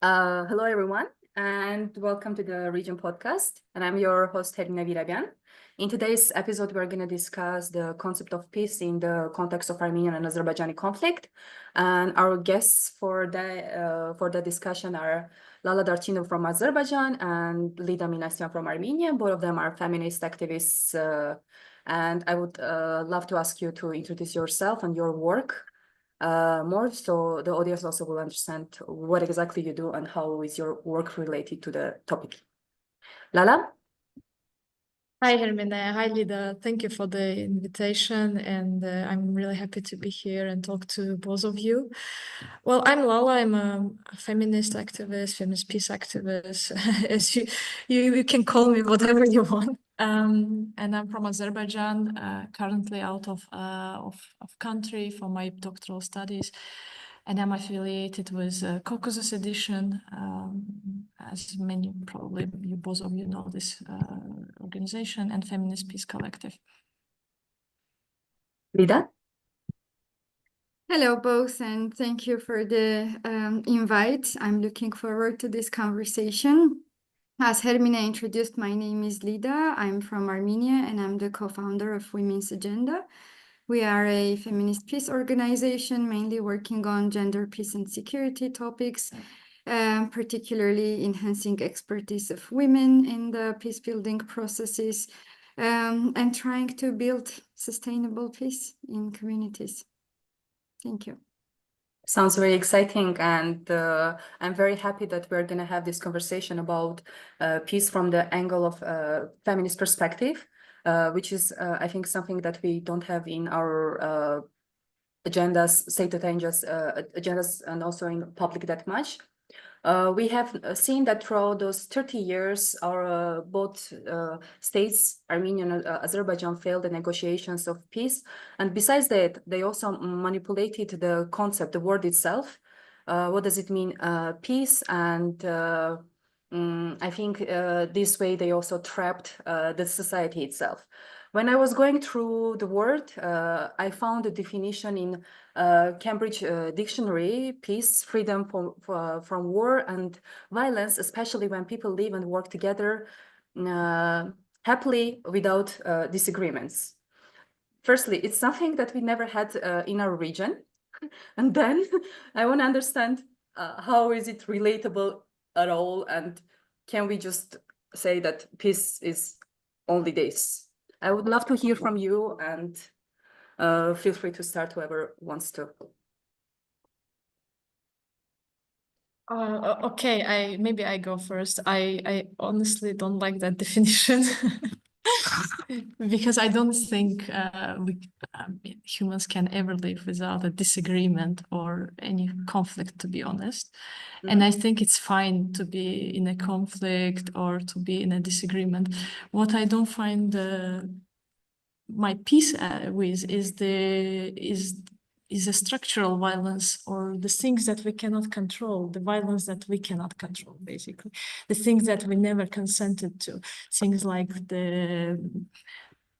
Hello, everyone, and welcome to the Region Podcast. And I'm your host, Hermine Virabyan. In today's episode, we're going to discuss the concept of peace in the context of Armenian and Azerbaijani conflict. And our guests for the discussion are Lala Darchinova from Azerbaijan and Lida Minasyan from Armenia. Both of them are feminist activists. And I would love to ask you to introduce yourself and your work more, so the audience also will understand what exactly you do and how is your work related to the topic. Lala? Hi, Hermine. Hi, Lida. Thank you for the invitation, and I'm really happy to be here and talk to both of you. Well, I'm Lala. I'm a feminist activist, feminist peace activist, as you can call me whatever you want. And I'm from Azerbaijan, currently out of country for my doctoral studies. And I'm affiliated with Caucasus edition. As many, probably you both of you know this organization, and Feminist Peace Collective. Lida? Hello, both, and thank you for the invite. I'm looking forward to this conversation. As Hermine introduced, my name is Lida. I'm from Armenia, and I'm the co-founder of Women's Agenda. We are a feminist peace organization, mainly working on gender, peace, and security topics, particularly enhancing expertise of women in the peace-building processes, and trying to build sustainable peace in communities. Thank you. Sounds very exciting, and I'm very happy that we're going to have this conversation about peace from the angle of feminist perspective, which is, I think, something that we don't have in our agendas, stated agendas, and also in public that much. We have seen that throughout those 30 years, our both states, Armenia and Azerbaijan, failed the negotiations of peace. And besides that, they also manipulated the concept, the word itself. What does it mean, peace? And I think this way they also trapped the society itself. When I was going through the word, I found a definition in Cambridge Dictionary: peace, freedom from war and violence, especially when people live and work together happily without disagreements. Firstly, it's something that we never had in our region. And then I want to understand how is it relatable at all, and can we just say that peace is only this? I would love to hear from you, and feel free to start, whoever wants to. Okay, maybe I go first. I honestly don't like that definition because I don't think humans can ever live without a disagreement or any conflict, to be honest. And I think it's fine to be in a conflict or to be in a disagreement. What I don't find my peace with is a structural violence, or the things that we cannot control, the violence that we cannot control, basically. The things that we never consented to. Things like the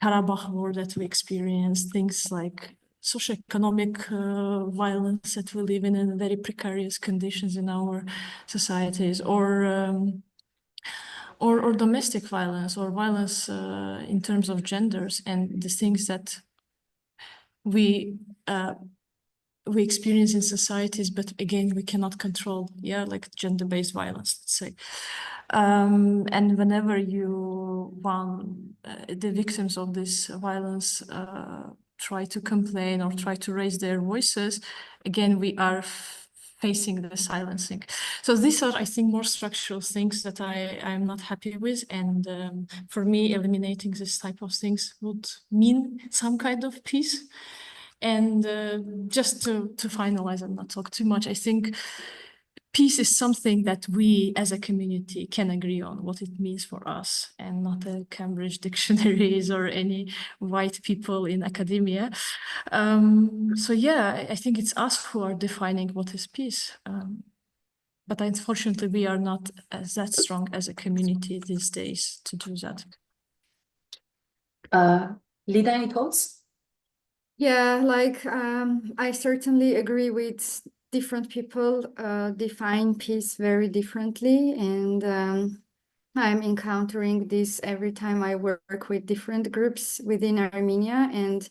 Karabakh war that we experienced, things like socioeconomic violence that we live in very precarious conditions in our societies, or domestic violence, or violence in terms of genders, and the things that we experience in societies, but again, we cannot control, like gender-based violence, let's say. And whenever the victims of this violence try to complain or try to raise their voices, again, we are facing the silencing. So these are, I think, more structural things that I'm not happy with. And for me, eliminating this type of things would mean some kind of peace. And just to finalize and not talk too much, I think peace is something that we as a community can agree on what it means for us, and not the Cambridge dictionaries or any white people in academia. So yeah, I think it's us who are defining what is peace. But unfortunately, we are not that strong as a community these days to do that. Lida, any thoughts? Yeah, like I certainly agree with different people define peace very differently, and I'm encountering this every time I work with different groups within Armenia, and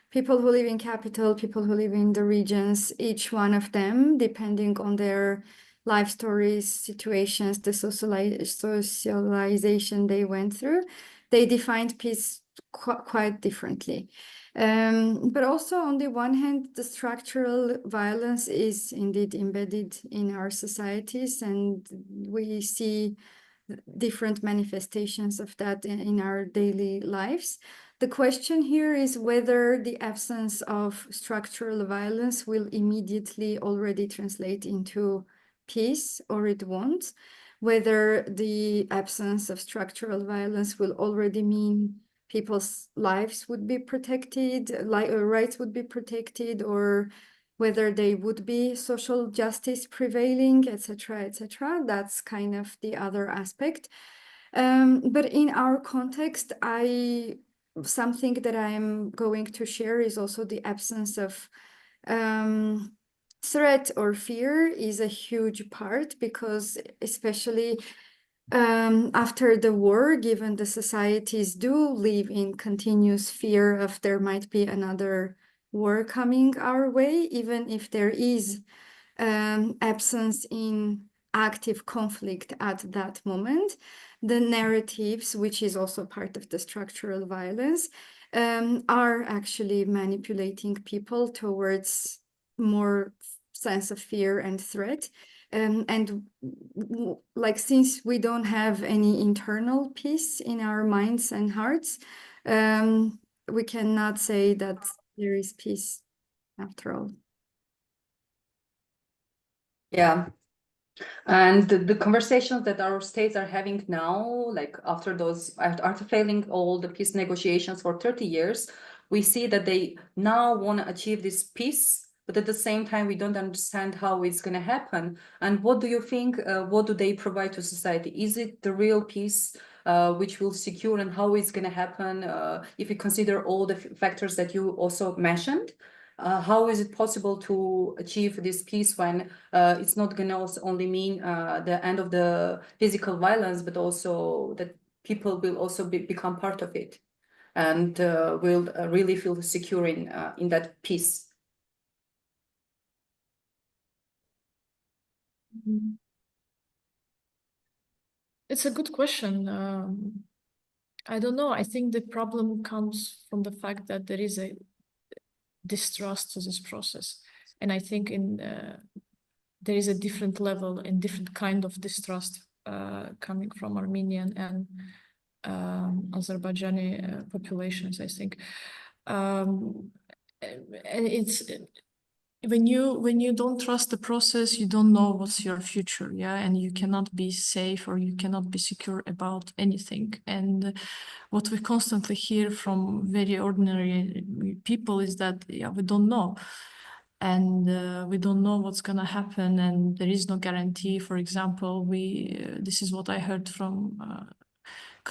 people who live in capital, people who live in the regions, each one of them, depending on their life stories, situations, the socialization they went through, they defined peace quite differently. But also on the one hand, the structural violence is indeed embedded in our societies, and we see different manifestations of that in our daily lives. The question here is whether the absence of structural violence will immediately already translate into peace or it won't, whether the absence of structural violence will already mean people's lives would be protected, rights would be protected, or whether they would be social justice prevailing, etc., etc. That's kind of the other aspect. But in our context, something that I'm going to share is also the absence of threat or fear is a huge part, because especially after the war, given the societies do live in continuous fear of there might be another war coming our way, even if there is absence in active conflict at that moment, the narratives, which is also part of the structural violence, are actually manipulating people towards more sense of fear and threat. And like, since we don't have any internal peace in our minds and hearts, we cannot say that there is peace after all. Yeah. And the conversations that our states are having now, like after failing all the peace negotiations for 30 years, we see that they now want to achieve this peace, but at the same time, we don't understand how it's going to happen. And what do you think, what do they provide to society? Is it the real peace which will secure, and how it's going to happen if you consider all the factors that you also mentioned? How is it possible to achieve this peace when it's not going to only mean the end of the physical violence, but also that people will also become part of it and will really feel secure in that peace? It's a good question. I don't know. I think the problem comes from the fact that there is a distrust to this process. And I think there is a different level and different kind of distrust coming from Armenian and Azerbaijani populations, I think. And it's when you don't trust the process, you don't know what's your future, yeah, and you cannot be safe or you cannot be secure about anything. And what we constantly hear from very ordinary people is that, yeah, we don't know. And we don't know what's going to happen, and there is no guarantee. For example, this is what I heard from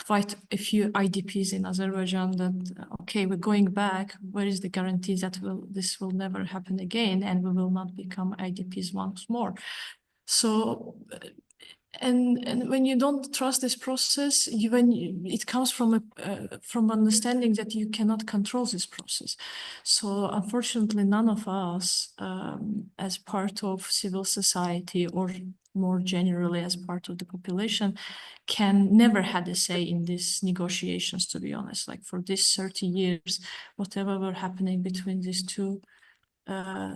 quite a few IDPs in Azerbaijan, that okay, we're going back, where is the guarantee that this will never happen again and we will not become IDPs once more? So and when you don't trust this process, it comes from understanding that you cannot control this process. So unfortunately, none of us, as part of civil society or more generally as part of the population, never had a say in these negotiations, to be honest. Like for these 30 years, whatever were happening between these two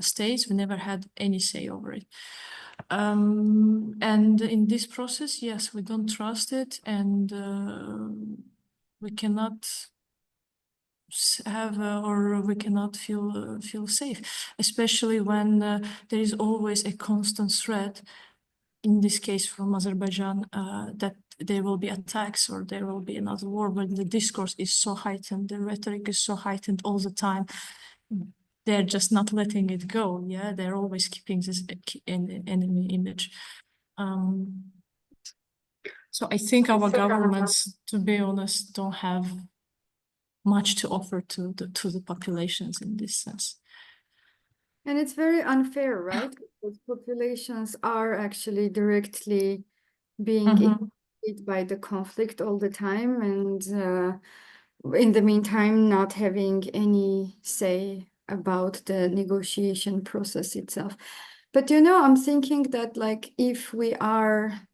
states, we never had any say over it. And in this process, yes, we don't trust it, and we cannot have or we cannot feel safe, especially when there is always a constant threat, in this case from Azerbaijan, that there will be attacks or there will be another war. When the discourse is so heightened, the rhetoric is so heightened all the time, they're just not letting it go. Yeah, they're always keeping this enemy image. So I think our governments, to be honest, don't have much to offer to the populations in this sense. And it's very unfair, right? Because populations are actually directly being impacted by the conflict all the time, and in the meantime, not having any say about the negotiation process itself. But I'm thinking that like if we are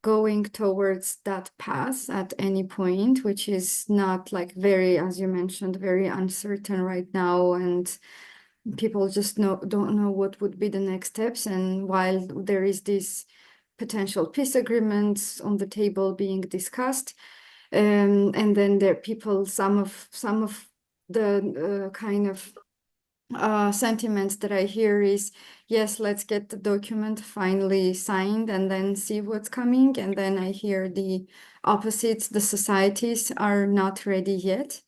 going towards that path at any point, which is not like very, as you mentioned, very uncertain right now, and people just don't know what would be the next steps. And while there is this potential peace agreements on the table being discussed, and then there are people, some of the kind of sentiments that I hear is, yes, let's get the document finally signed and then see what's coming. And then I hear the opposites, the societies are not ready yet.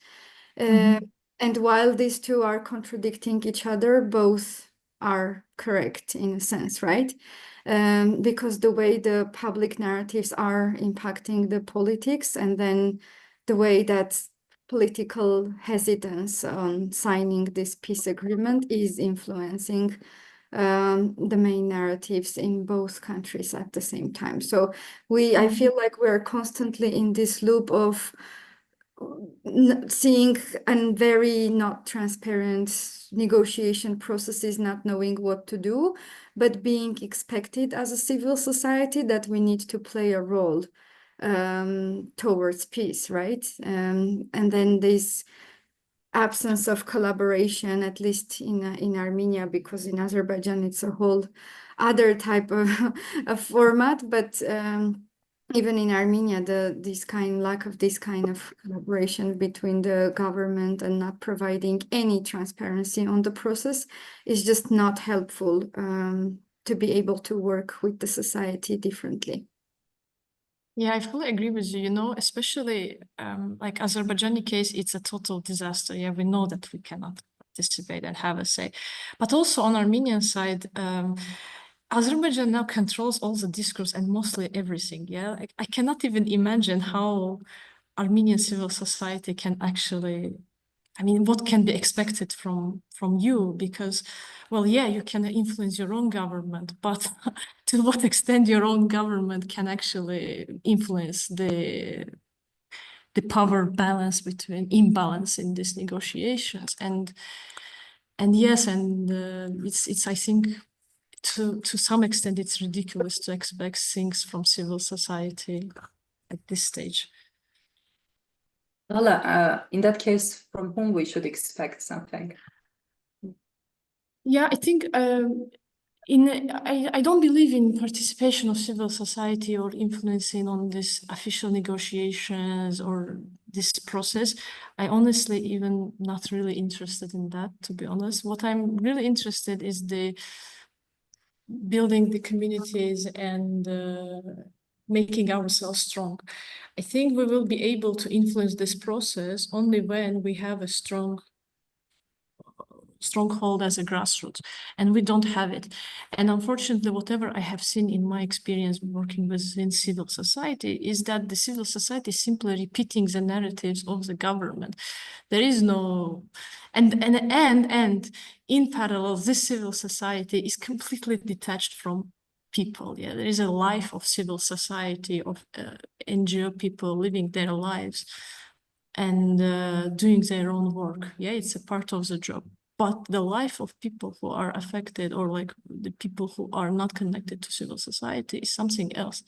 And while these two are contradicting each other, both are correct in a sense, right? Because the way the public narratives are impacting the politics, and then the way that political hesitance on signing this peace agreement is influencing the main narratives in both countries at the same time. So I feel like we're constantly in this loop of seeing and very not transparent negotiation processes, not knowing what to do, but being expected as a civil society that we need to play a role towards peace, right? And then this absence of collaboration, at least in Armenia, because in Azerbaijan it's a whole other type of, of format, but even in Armenia, lack of this kind of collaboration between the government and not providing any transparency on the process is just not helpful to be able to work with the society differently. Yeah, I fully agree with you, especially like Azerbaijani case, it's a total disaster. Yeah, we know that we cannot participate and have a say. But also on Armenian side, Azerbaijan now controls all the discourse and mostly everything. Yeah, like, I cannot even imagine how Armenian civil society can actually, what can be expected from you? Because, well, yeah, you can influence your own government, but to what extent your own government can actually influence the power balance imbalance in these negotiations, and yes, and it's I think to some extent it's ridiculous to expect things from civil society at this stage. Lala, in that case, from whom we should expect something? Yeah, I think I don't believe in participation of civil society or influencing on this official negotiations or this process. I honestly even not really interested in that, to be honest. What I'm really interested is the building the communities and making ourselves strong. I think we will be able to influence this process only when we have a stronghold as a grassroots, and we don't have it. And unfortunately, whatever I have seen in my experience working within civil society is that the civil society is simply repeating the narratives of the government. There is no, and in parallel, this civil society is completely detached from people. Yeah, there is a life of civil society, of NGO people living their lives and doing their own work. Yeah, it's a part of the job. But the life of people who are affected, or like the people who are not connected to civil society, is something else.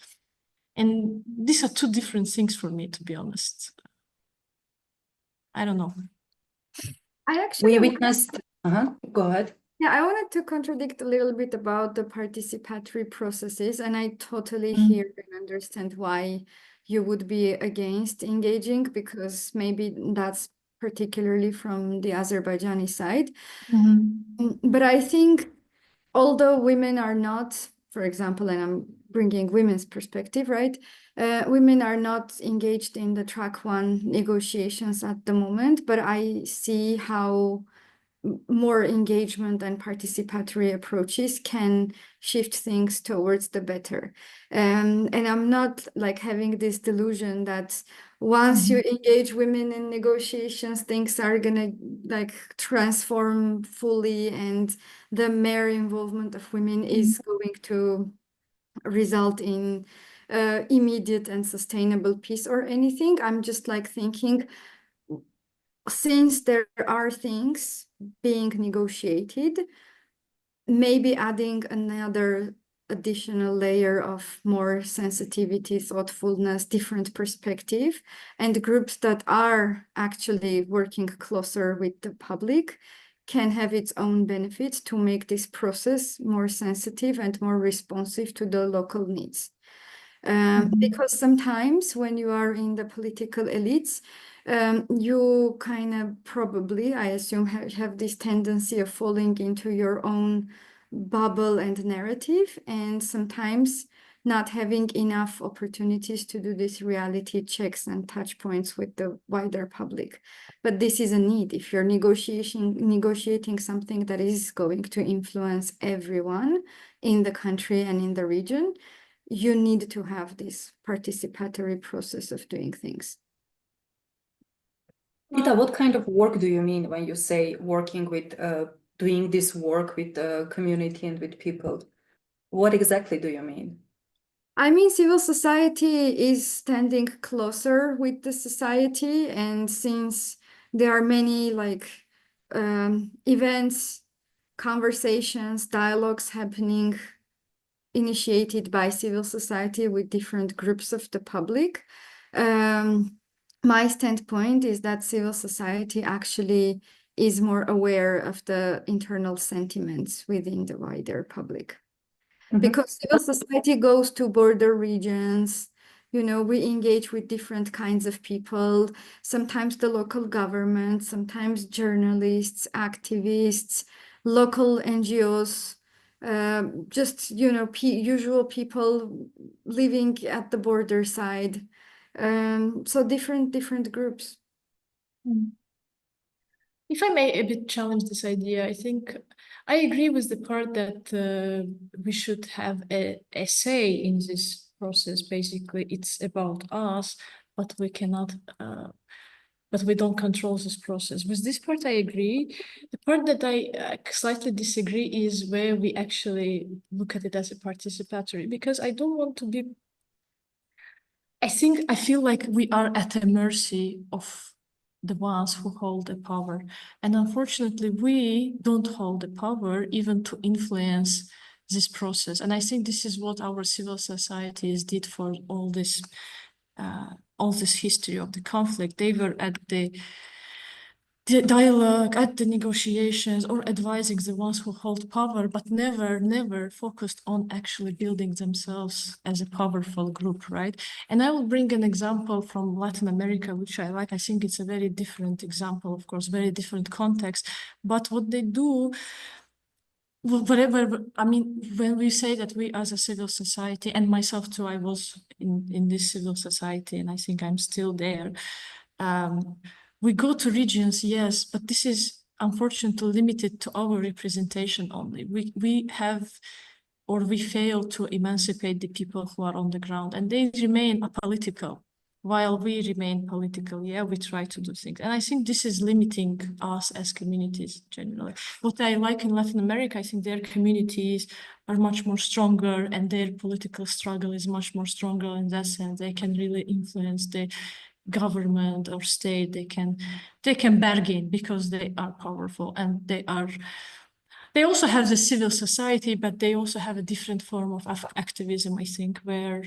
And these are two different things for me, to be honest. I don't know. We witnessed, go ahead. Yeah, I wanted to contradict a little bit about the participatory processes, and I totally hear and understand why you would be against engaging, because maybe that's particularly from the Azerbaijani side. But I think although women are not, for example, and I'm bringing women's perspective, right? Women are not engaged in the track 1 negotiations at the moment, but I see how more engagement and participatory approaches can shift things towards the better. And I'm not like having this delusion that once you engage women in negotiations, things are gonna like transform fully, and the mere involvement of women is going to result in immediate and sustainable peace or anything. I'm just like thinking, since there are things being negotiated, maybe adding another additional layer of more sensitivity, thoughtfulness, different perspective, and groups that are actually working closer with the public can have its own benefits to make this process more sensitive and more responsive to the local needs. Because sometimes when you are in the political elites, you kind of probably, I assume, have this tendency of falling into your own bubble and narrative, and sometimes not having enough opportunities to do these reality checks and touch points with the wider public. But this is a need. If you're negotiating something that is going to influence everyone in the country and in the region, you need to have this participatory process of doing things. Lida, what kind of work do you mean when you say working with, doing this work with the community and with people? What exactly do you mean? I mean, civil society is standing closer with the society, and since there are many like events, conversations, dialogues happening, initiated by civil society with different groups of the public, my standpoint is that civil society actually is more aware of the internal sentiments within the wider public. Because civil society goes to border regions, you know, we engage with different kinds of people, sometimes the local government, sometimes journalists, activists, local NGOs, just, you know, usual people living at the border side. So different groups. If I may a bit challenge this idea, I think I agree with the part that we should have a say in this process. Basically, it's about us, but we cannot, but we don't control this process. With this part, I agree. The part that I slightly disagree is where we actually look at it as a participatory, because I don't want to be, I feel like we are at the mercy of the ones who hold the power. And unfortunately, we don't hold the power even to influence this process. And I think this is what our civil societies did for all this history of the conflict. They were at the dialogue, at the negotiations, or advising the ones who hold power, but never focused on actually building themselves as a powerful group, right? And I will bring an example from Latin America, which I like. I think it's a very different example, of course, very different context. But what they do, whatever, I mean, when we say that we as a civil society, and myself too, I was in this civil society, and I think I'm still there. We go to regions, yes, but this is unfortunately limited to our representation only. We have, or we fail to emancipate the people who are on the ground, and they remain apolitical while we remain political. Yeah, we try to do things. And I think this is limiting us as communities generally. What I like in Latin America, I think their communities are much more stronger, and their political struggle is much more stronger in that sense. They can really influence the government or state. They can bargain because they are powerful, and they also have the civil society, but they also have a different form of activism, I think, where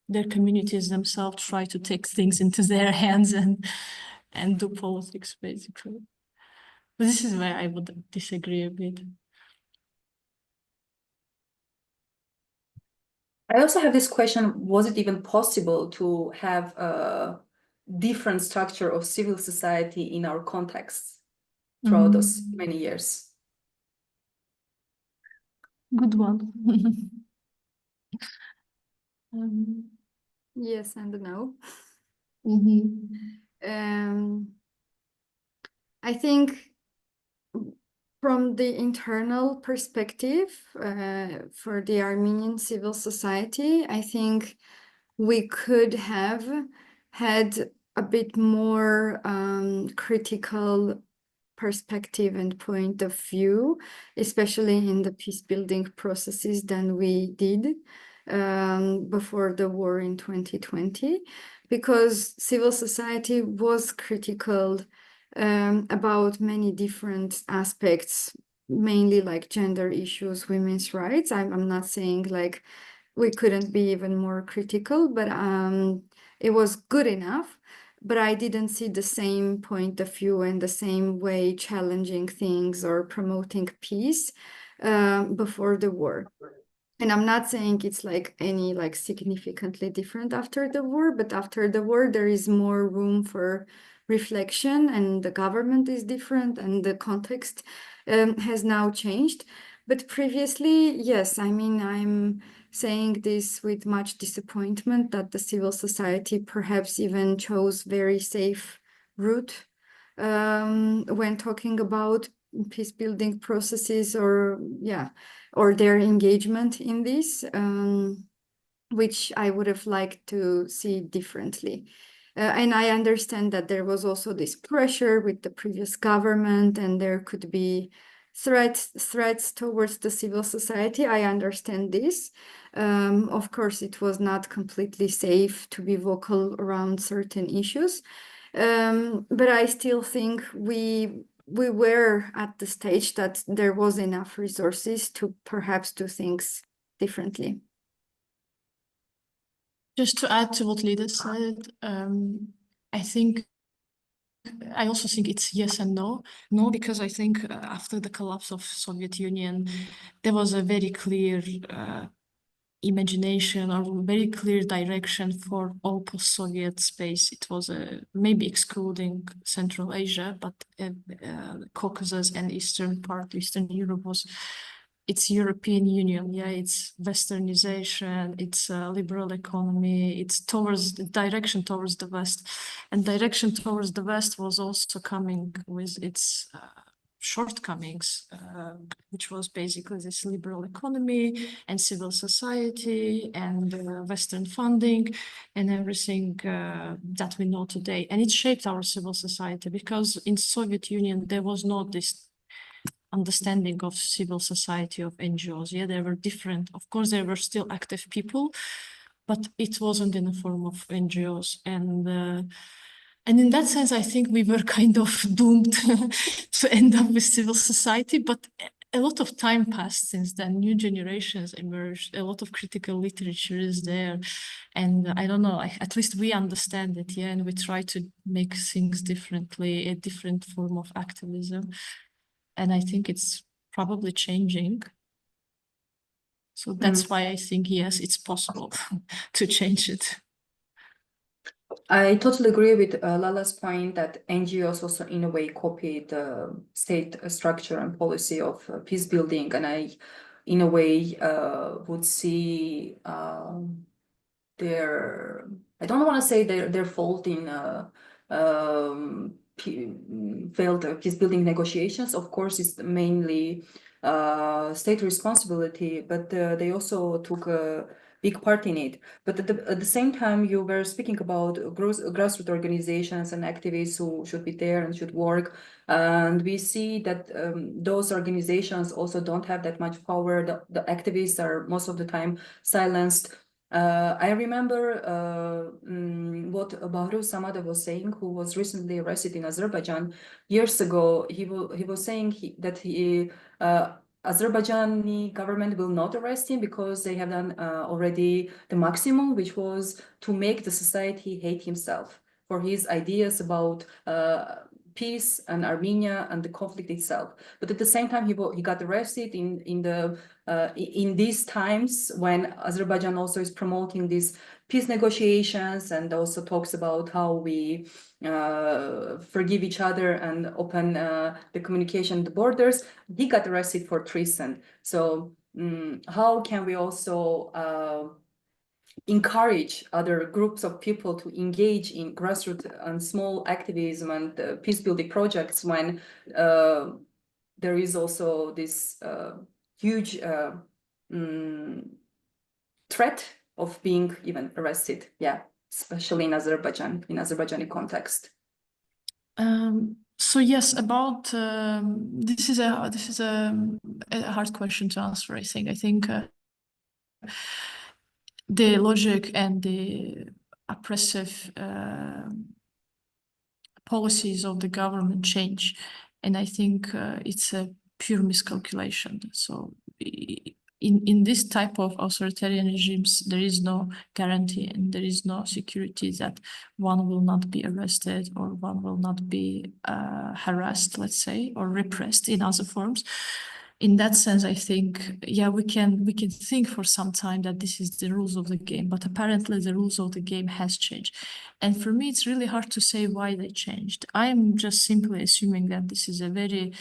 their communities themselves try to take things into their hands and do politics, basically. But this is where I would disagree a bit. I also have this question, was it even possible to have a different structure of civil society in our context throughout those many years? Good one. Yes and no. I think From the internal perspective, for the Armenian civil society, I think we could have had a bit more critical perspective and point of view, especially in the peace building processes than we did before the war in 2020, because civil society was critical about many different aspects, mainly like gender issues, women's rights. I'm not saying like we couldn't be even more critical, but it was good enough. But I didn't see the same point of view and the same way challenging things or promoting peace before the war. And I'm not saying it's like any like significantly different after the war, but after the war, there is more room for reflection, and the government is different and the context has now changed. But previously, yes, I mean, I'm saying this with much disappointment that the civil society perhaps even chose very safe route when talking about peace building processes, or their engagement in this, which I would have liked to see differently. And I understand that there was also this pressure with the previous government, and there could be threats towards the civil society. I understand this. Of course, it was not completely safe to be vocal around certain issues. But I still think we were at the stage that there was enough resources to perhaps do things differently. Just to add to what Lida said, I also think it's yes and no. No, because I think after the collapse of Soviet Union, there was a very clear imagination or very clear direction for all post-Soviet space. It was maybe excluding Central Asia, but Caucasus and Eastern Europe it's European Union, it's westernization, it's liberal economy, it's towards the direction towards the West. And direction towards the West was also coming with its shortcomings, which was basically this liberal economy and civil society and Western funding and everything that we know today. And it shaped our civil society, because in Soviet Union, there was not this understanding of civil society, of NGOs. Yeah, they were different. Of course, there were still active people, but it wasn't in the form of NGOs. And in that sense, I think we were kind of doomed to end up with civil society, but a lot of time passed since then. New generations emerged, a lot of critical literature is there. And I don't know, at least we understand it, and we try to make things differently, a different form of activism. And I think it's probably changing. So that's why I think, yes, it's possible to change it. I totally agree with Lala's point that NGOs also in a way copy the state structure and policy of peace building, and I in a way would see their, I don't want to say their fault in failed peace building negotiations. Of course, it's mainly state responsibility, but they also took a big part in it. But at the same time, you were speaking about grassroots organizations and activists who should be there and should work. And we see that those organizations also don't have that much power. The activists are most of the time silenced. I remember what Bahru Samada was saying, who was recently arrested in Azerbaijan years ago. He was saying that Azerbaijani government will not arrest him because they have done already the maximum, which was to make the society hate himself for his ideas about peace and Armenia and the conflict itself. But at the same time, he got arrested in these times when Azerbaijan also is promoting these peace negotiations and also talks about how we forgive each other and open the communication, the borders. He got arrested for treason. So how can we also encourage other groups of people to engage in grassroots and small activism and peace building projects when there is also this huge threat of being even arrested. Yeah, especially in Azerbaijan, in Azerbaijani context. So yes, about this is a hard question to answer. I think the logic and the oppressive policies of the government change, and I think it's a pure miscalculation. So in this type of authoritarian regimes, there is no guarantee and there is no security that one will not be arrested or one will not be harassed, let's say, or repressed in other forms. In that sense, I think, yeah, we can think for some time that this is the rules of the game, but apparently the rules of the game has changed. And for me, it's really hard to say why they changed. I'm just simply assuming that this is a very,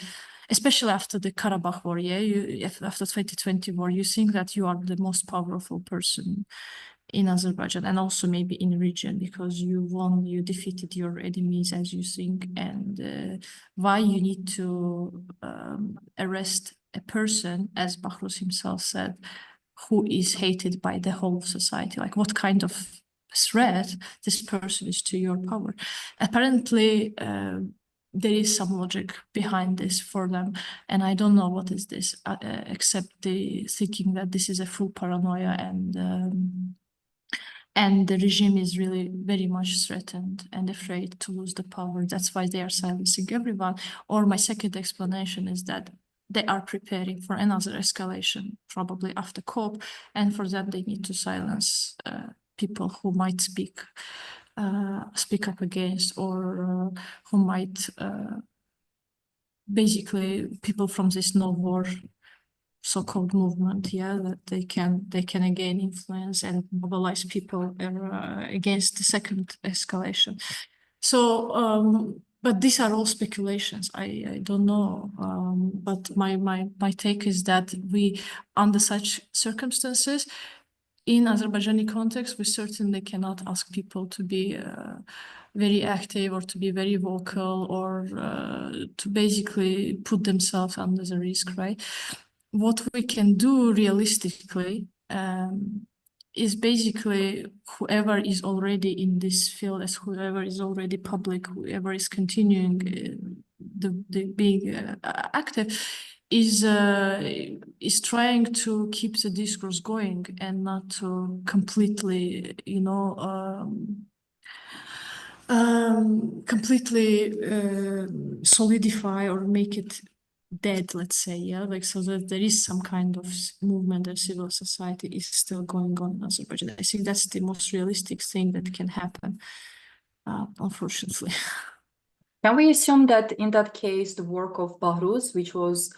especially after the Karabakh war, yeah, after 2020 war, you think that you are the most powerful person in Azerbaijan and also maybe in the region because you won, you defeated your enemies as you think, and why you need to arrest a person, as Bahruz himself said, who is hated by the whole society. Like what kind of threat this person is to your power? Apparently, there is some logic behind this for them, and I don't know what is this, except the thinking that this is a full paranoia and the regime is really very much threatened and afraid to lose the power. That's why they are silencing everyone. Or my second explanation is that they are preparing for another escalation, probably after COP, and for that they need to silence people who might speak up against or who might basically people from this no war so-called movement, yeah, that they can again influence and mobilize people against the second escalation. So, but these are all speculations. I don't know. But my take is that we, under such circumstances, in Azerbaijani context, we certainly cannot ask people to be very active or to be very vocal or to basically put themselves under the risk, right? What we can do realistically is basically whoever is already in this field, as whoever is already public, whoever is continuing the being active, is trying to keep the discourse going and not to completely, you know, completely solidify or make it dead, let's say, yeah, like so that there is some kind of movement and civil society is still going on in Azerbaijan. I think that's the most realistic thing that can happen, unfortunately. Can we assume that in that case, the work of Bahruz, which was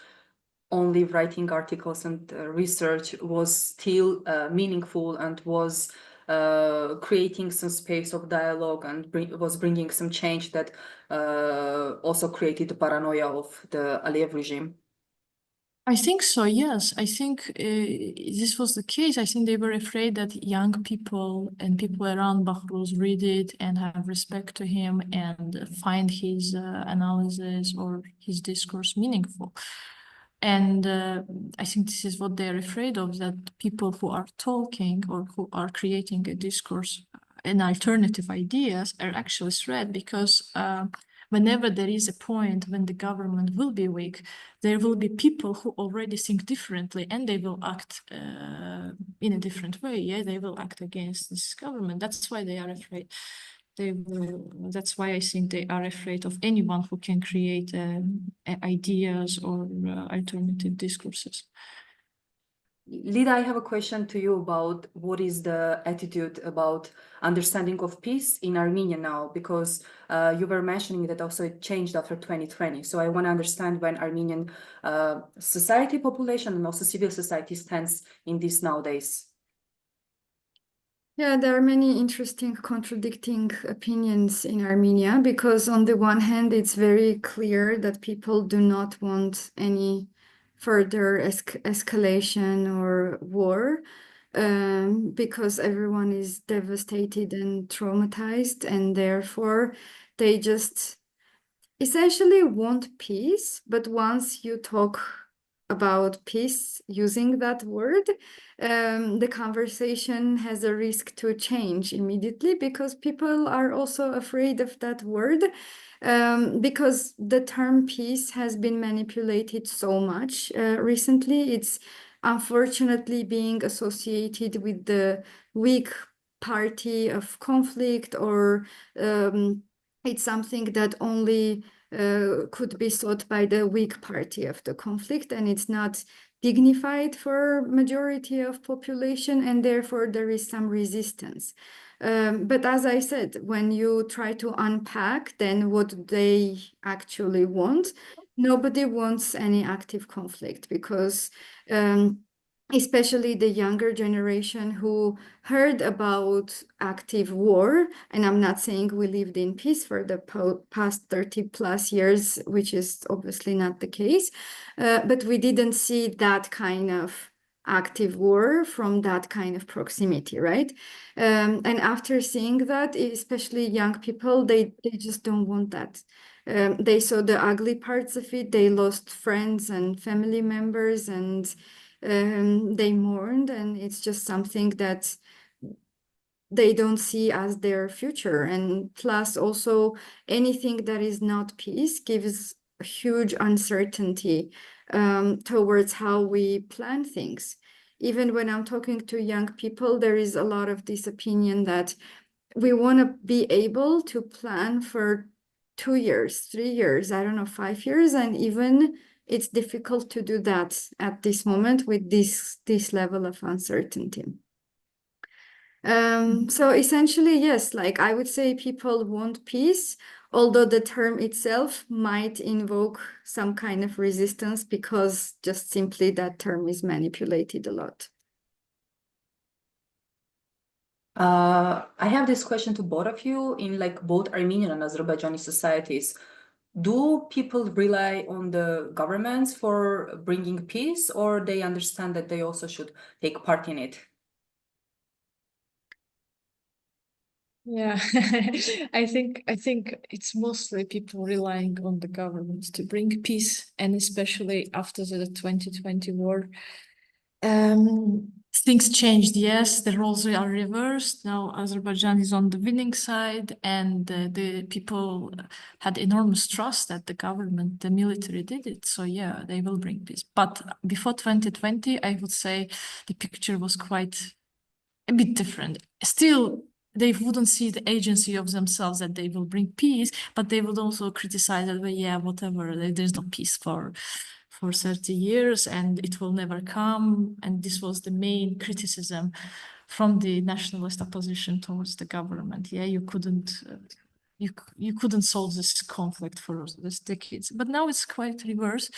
only writing articles and research, was still meaningful and was creating some space of dialogue and was bringing some change that also created the paranoia of the Aliyev regime? I think so, yes. I think this was the case. I think they were afraid that young people and people around Bahruz read it and have respect to him and find his analysis or his discourse meaningful. And I think this is what they're afraid of, that people who are talking or who are creating a discourse and alternative ideas are actually threat, because whenever there is a point when the government will be weak, there will be people who already think differently and they will act in a different way. Yeah, they will act against this government. That's why they are afraid. That's why I think they are afraid of anyone who can create ideas or alternative discourses. Lida, I have a question to you about what is the attitude about understanding of peace in Armenia now, because you were mentioning that also it changed after 2020. So I want to understand when Armenian society, population, and also civil society stands in this nowadays. Yeah, there are many interesting contradicting opinions in Armenia, because on the one hand, it's very clear that people do not want any further escalation or war, because everyone is devastated and traumatized, and therefore they just essentially want peace, but once you talk about peace using that word, the conversation has a risk to change immediately because people are also afraid of that word. Because the term peace has been manipulated so much recently. It's unfortunately being associated with the weak party of conflict, or it's something that only could be sought by the weak party of the conflict, and it's not dignified for majority of population, and therefore there is some resistance. But as I said, when you try to unpack then what they actually want, nobody wants any active conflict, because especially the younger generation who heard about active war, and I'm not saying we lived in peace for the past 30 plus years, which is obviously not the case, but we didn't see that kind of active war from that kind of proximity, right? And after seeing that, especially young people, they just don't want that. They saw the ugly parts of it. They lost friends and family members, and they mourned, and it's just something that they don't see as their future. And plus also anything that is not peace gives a huge uncertainty towards how we plan things. Even when I'm talking to young people, there is a lot of this opinion that we want to be able to plan for 2 years, 3 years, I don't know, 5 years, and even it's difficult to do that at this moment with this level of uncertainty. So essentially, yes, like I would say people want peace, although the term itself might invoke some kind of resistance because just simply that term is manipulated a lot. I have this question to both of you. In like both Armenian and Azerbaijani societies, do people rely on the governments for bringing peace, or they understand that they also should take part in it? Yeah, I think it's mostly people relying on the governments to bring peace, and especially after the 2020 war. Things changed, yes, the roles are reversed. Now Azerbaijan is on the winning side, and the people had enormous trust that the government, the military did it. So yeah, they will bring peace. But before 2020, I would say the picture was quite a bit different. Still, they wouldn't see the agency of themselves that they will bring peace, but they would also criticize that, well, yeah, whatever, there's no peace for 30 years and it will never come. And this was the main criticism from the nationalist opposition towards the government. Yeah, you couldn't solve this conflict for this decades. But now it's quite reverse.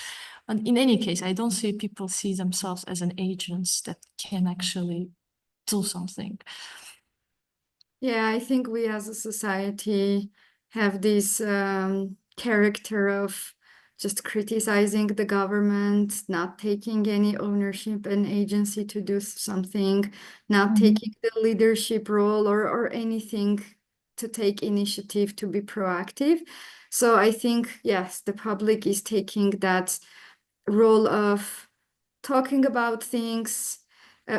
And in any case, I don't see people see themselves as an agents that can actually do something. Yeah, I think we as a society have this character of just criticizing the government, not taking any ownership and agency to do something, not taking the leadership role or anything to take initiative to be proactive. So I think, yes, the public is taking that role of talking about things,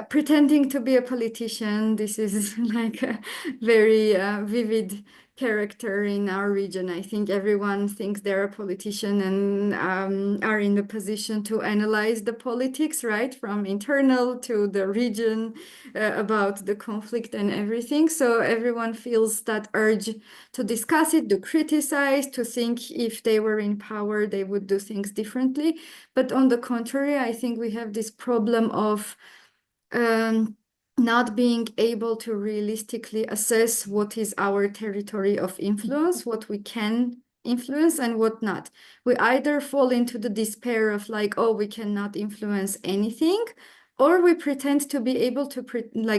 pretending to be a politician. This is like a very vivid character in our region. I think everyone thinks they're a politician and are in the position to analyze the politics, right? From internal to the region, about the conflict and everything. So everyone feels that urge to discuss it, to criticize, to think if they were in power, they would do things differently. But on the contrary, I think we have this problem of not being able to realistically assess what is our territory of influence, what we can influence and what not. We either fall into the despair of like, oh, we cannot influence anything, or we pretend to be able to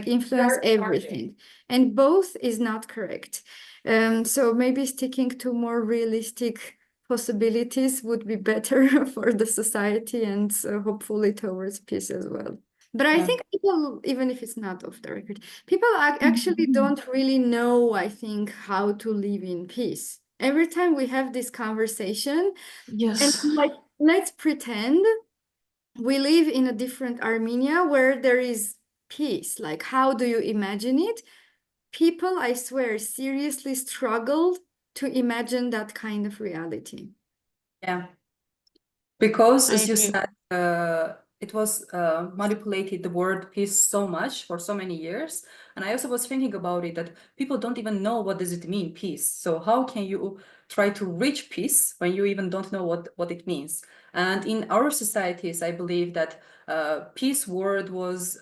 influence everything. And both is not correct. So maybe sticking to more realistic possibilities would be better for the society and hopefully towards peace as well. But I think people, even if it's not off the record, people actually don't really know, I think, how to live in peace. every time we have this conversation, and Yes. like, let's pretend we live in a different Armenia where there is peace. Like, how do you imagine it? People, I swear, seriously struggled to imagine that kind of reality. Yeah. Because, I as you agree. said, it was manipulated the word peace so much for so many years. And I also was thinking about it that people don't even know what does it mean, peace. So how can you try to reach peace when you even don't know what it means? And in our societies, I believe that peace word was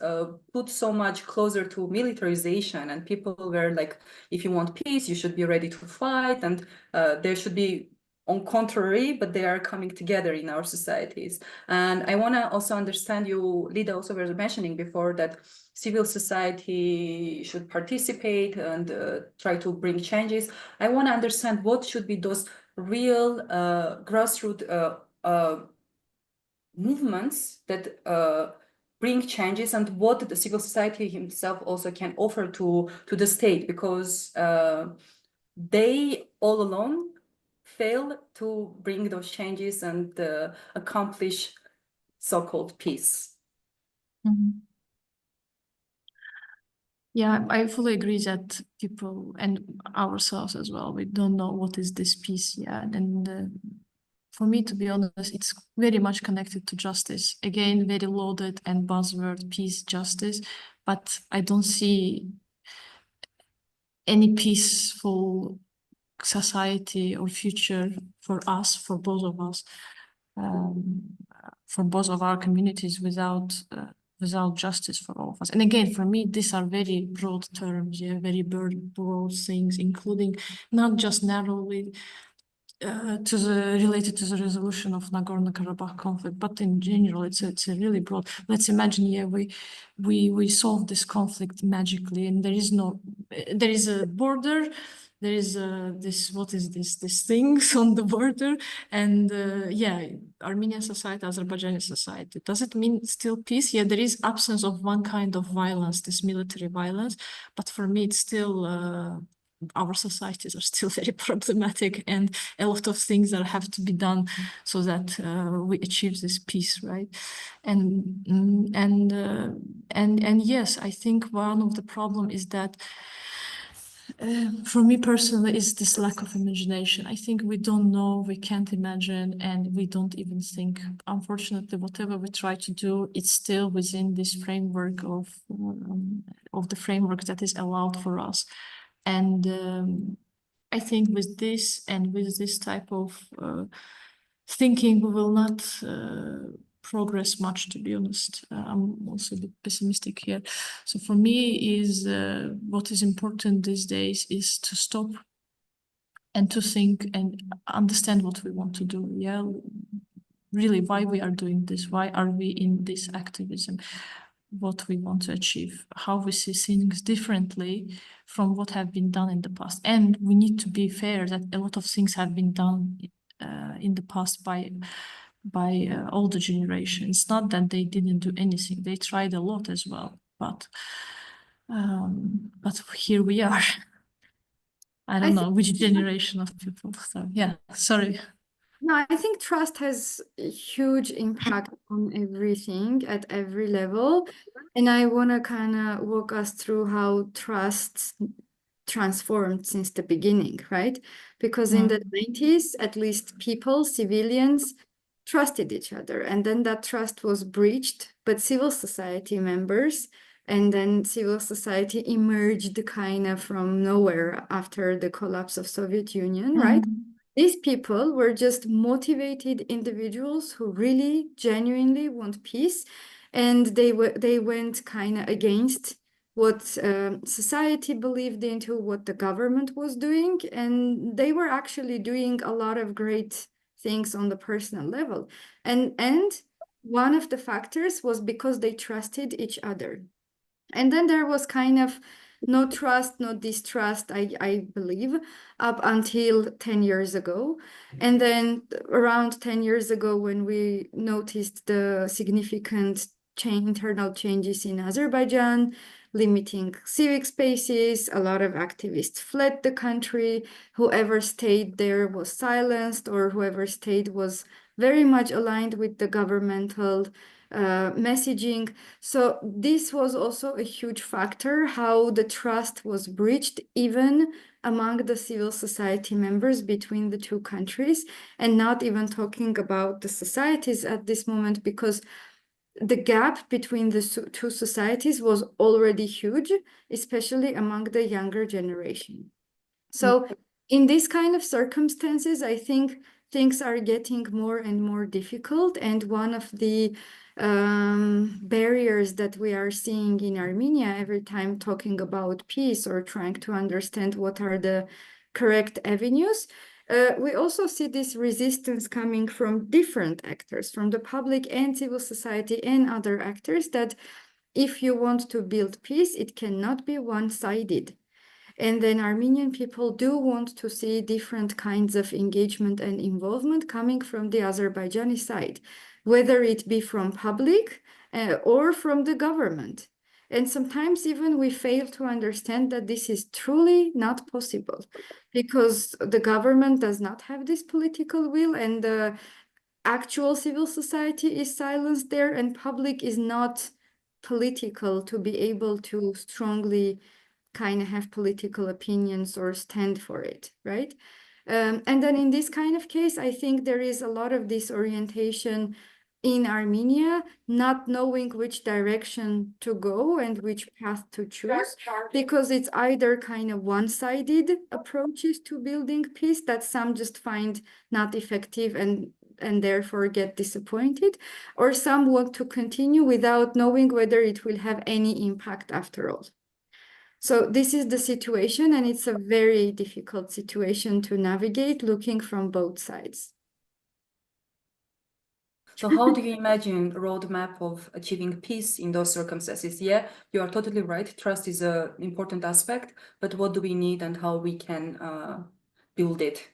put so much closer to militarization, and people were like, if you want peace, you should be ready to fight, and there should be on contrary, but they are coming together in our societies. And I want to also understand, you, Lida, also was mentioning before that civil society should participate and try to bring changes. I want to understand what should be those real grassroots movements that bring changes, and what the civil society himself also can offer to the state, because they all alone fail to bring those changes and accomplish so-called peace. Mhm. Yeah, I fully agree that people and ourselves as well, we don't know what is this peace yet. And for me, to be honest, it's very much connected to justice. Again, very loaded and buzzword, peace, justice. But I don't see any peaceful society or future for us, for both of us, for both of our communities without justice for all of us. And again, for me, these are very broad terms, yeah, very broad things, including not just narrowly related to the resolution of Nagorno-Karabakh conflict, but in general, it's a really broad. Let's imagine, yeah, we solve this conflict magically, and there is a border. There is this things on the border, and yeah, Armenian society, Azerbaijani society. Does it mean still peace? Yeah, there is absence of one kind of violence, this military violence, but for me, it's still our societies are still very problematic, and a lot of things that have to be done so that we achieve this peace, right? And yes, I think one of the problem is that for me personally is this lack of imagination. I think we don't know, we can't imagine, and we don't even think. Unfortunately, whatever we try to do, it's still within this framework of the framework that is allowed for us. And I think with this and with this type of thinking, we will not progress much, to be honest. I'm also a bit pessimistic here. So for me, is what is important these days is to stop and to think and understand what we want to do. Yeah, really, why we are doing this? Why are we in this activism? What we want to achieve, how we see things differently from what have been done in the past. And we need to be fair that a lot of things have been done in the past by older generations. It's not that they didn't do anything; they tried a lot as well. But here we are. I don't know which generation of people. So yeah, sorry. No, I think trust has a huge impact on everything at every level. And I want to kind of walk us through how trust transformed since the beginning, right? Because in the 90s, at least people, civilians, trusted each other. And then that trust was breached, but civil society members, and then civil society emerged kind of from nowhere after the collapse of Soviet Union, right? These people were just motivated individuals who really genuinely want peace, and they went kind of against what society believed into, what the government was doing, and they were actually doing a lot of great things on the personal level. And one of the factors was because they trusted each other. And then there was kind of no trust, no distrust, I believe, up until 10 years ago. And then around 10 years ago, when we noticed the significant internal changes in Azerbaijan, limiting civic spaces. A lot of activists fled the country. Whoever stayed there was silenced, or whoever stayed was very much aligned with the governmental messaging. So this was also a huge factor, how the trust was breached even among the civil society members between the two countries, and not even talking about the societies at this moment, because the gap between the two societies was already huge, especially among the younger generation. So in these kind of circumstances, I think things are getting more and more difficult. And one of the barriers that we are seeing in Armenia every time talking about peace or trying to understand what are the correct avenues, we also see this resistance coming from different actors, from the public and civil society and other actors, that if you want to build peace, it cannot be one-sided. And then Armenian people do want to see different kinds of engagement and involvement coming from the Azerbaijani side, whether it be from public or from the government. And sometimes even we fail to understand that this is truly not possible, because the government does not have this political will, and the actual civil society is silenced there, and public is not political to be able to strongly kind of have political opinions or stand for it, right? And then in this kind of case, I think there is a lot of disorientation in Armenia, not knowing which direction to go and which path to choose, because it's either kind of one-sided approaches to building peace that some just find not effective and therefore get disappointed, or some want to continue without knowing whether it will have any impact after all. So this is the situation, and it's a very difficult situation to navigate, looking from both sides. So how do you imagine a roadmap of achieving peace in those circumstances? Yeah, you are totally right. Trust is an important aspect, but what do we need and how we can build it?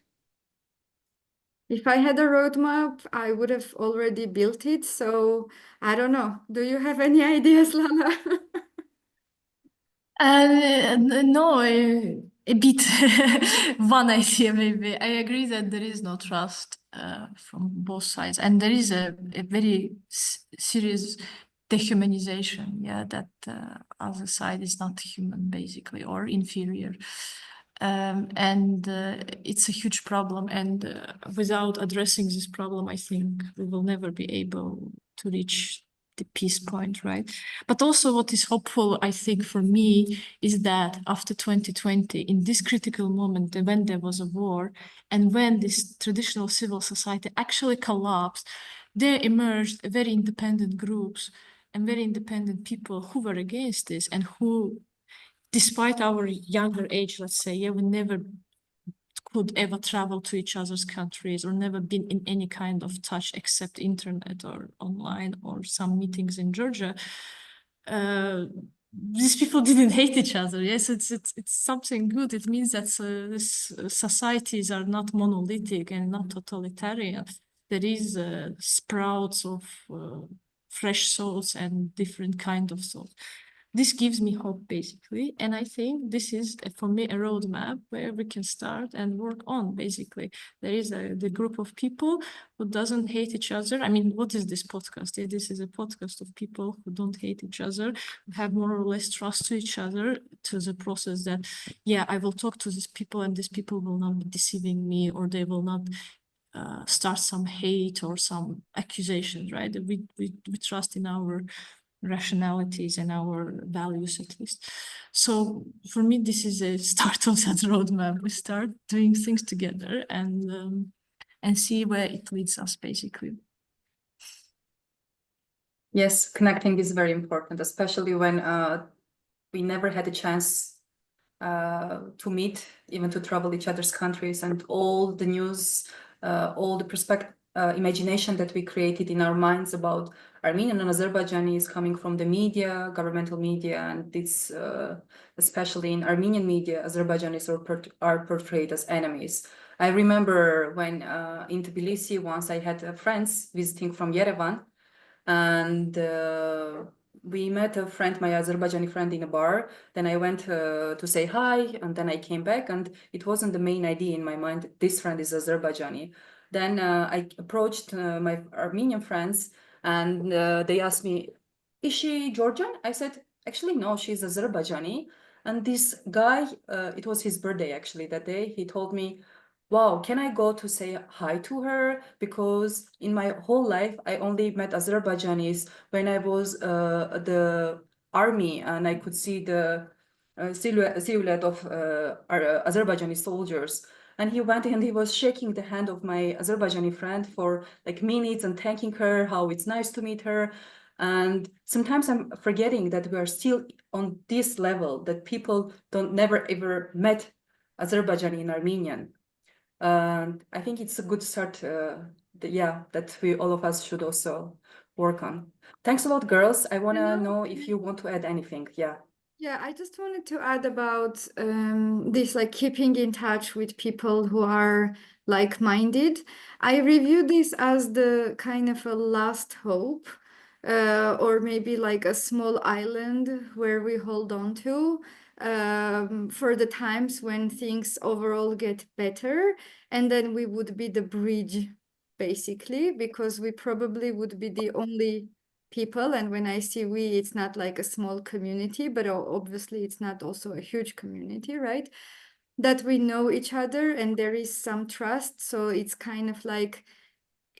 If I had a roadmap, I would have already built it. So I don't know. Do you have any ideas, Lala? No, a bit. One idea maybe. I agree that there is no trust from both sides, and there is a very serious dehumanization. Yeah, that other side is not human, basically, or inferior. And it's a huge problem. And without addressing this problem, I think we will never be able to reach the peace point, right? But also what is hopeful, I think, for me, is that after 2020, in this critical moment, when there was a war, and when this traditional civil society actually collapsed, there emerged very independent groups and very independent people who were against this, and who, despite our younger age, let's say, yeah, we never could ever travel to each other's countries or never been in any kind of touch except internet or online or some meetings in Georgia. These people didn't hate each other. Yes, it's something good. It means that these societies are not monolithic and not totalitarian. There is sprouts of fresh souls and different kind of souls. This gives me hope, basically. And I think this is, for me, a roadmap where we can start and work on, basically. There is the group of people who doesn't hate each other. I mean, what is this podcast? This is a podcast of people who don't hate each other, who have more or less trust to each other, to the process that, yeah, I will talk to these people and these people will not be deceiving me, or they will not start some hate or some accusations, right? We trust in our rationalities and our values, at least. So for me, this is a start of that roadmap. We start doing things together and see where it leads us, basically. Yes, connecting is very important, especially when we never had a chance to meet, even to travel each other's countries, and all the news, all the imagination that we created in our minds about Armenian and Azerbaijani is coming from the media, governmental media, and it's especially in Armenian media, Azerbaijanis are portrayed as enemies. I remember when in Tbilisi, once I had friends visiting from Yerevan, and we met a friend, my Azerbaijani friend, in a bar. Then I went to say hi, and then I came back, and it wasn't the main idea in my mind. This friend is Azerbaijani. Then I approached my Armenian friends, and they asked me, "Is she Georgian?" I said, "Actually, no, she's Azerbaijani." And this guy, it was his birthday actually that day. He told me, "Wow, can I go to say hi to her? Because in my whole life, I only met Azerbaijanis when I was at the army, and I could see the silhouette of Azerbaijani soldiers." And he went and he was shaking the hand of my Azerbaijani friend for like minutes and thanking her, how it's nice to meet her. And sometimes I'm forgetting that we are still on this level, that people don't never ever met Azerbaijani in Armenian. And I think it's a good start, that we all of us should also work on. Thanks a lot, girls. I want to know if you want to add anything. Yeah. Yeah, I just wanted to add about this, like keeping in touch with people who are like-minded. I review this as the kind of a last hope, or maybe like a small island where we hold on to for the times when things overall get better, and then we would be the bridge, basically, because we probably would be the only people. And when I say we, it's not like a small community, but obviously it's not also a huge community, right? That we know each other and there is some trust. So it's kind of like,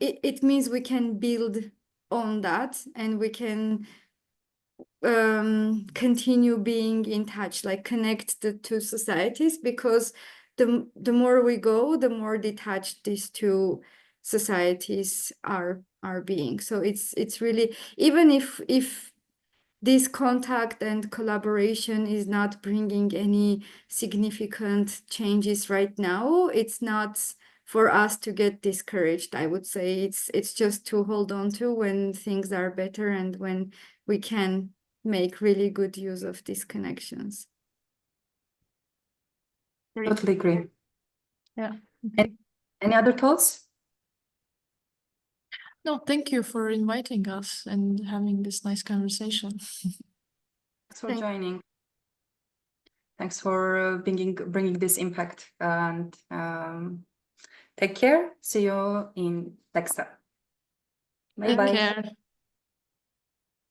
it means we can build on that and we can continue being in touch, like connect the two societies, because the more we go, the more detached these two societies are being. So it's really, even if this contact and collaboration is not bringing any significant changes right now, it's not for us to get discouraged. I would say it's just to hold on to when things are better and when we can make really good use of these connections. Totally agree. Yeah. Any other thoughts? No, thank you for inviting us and having this nice conversation. Thanks for joining. Thanks for bringing this impact, and take care. See you in next time. Bye bye. Take care.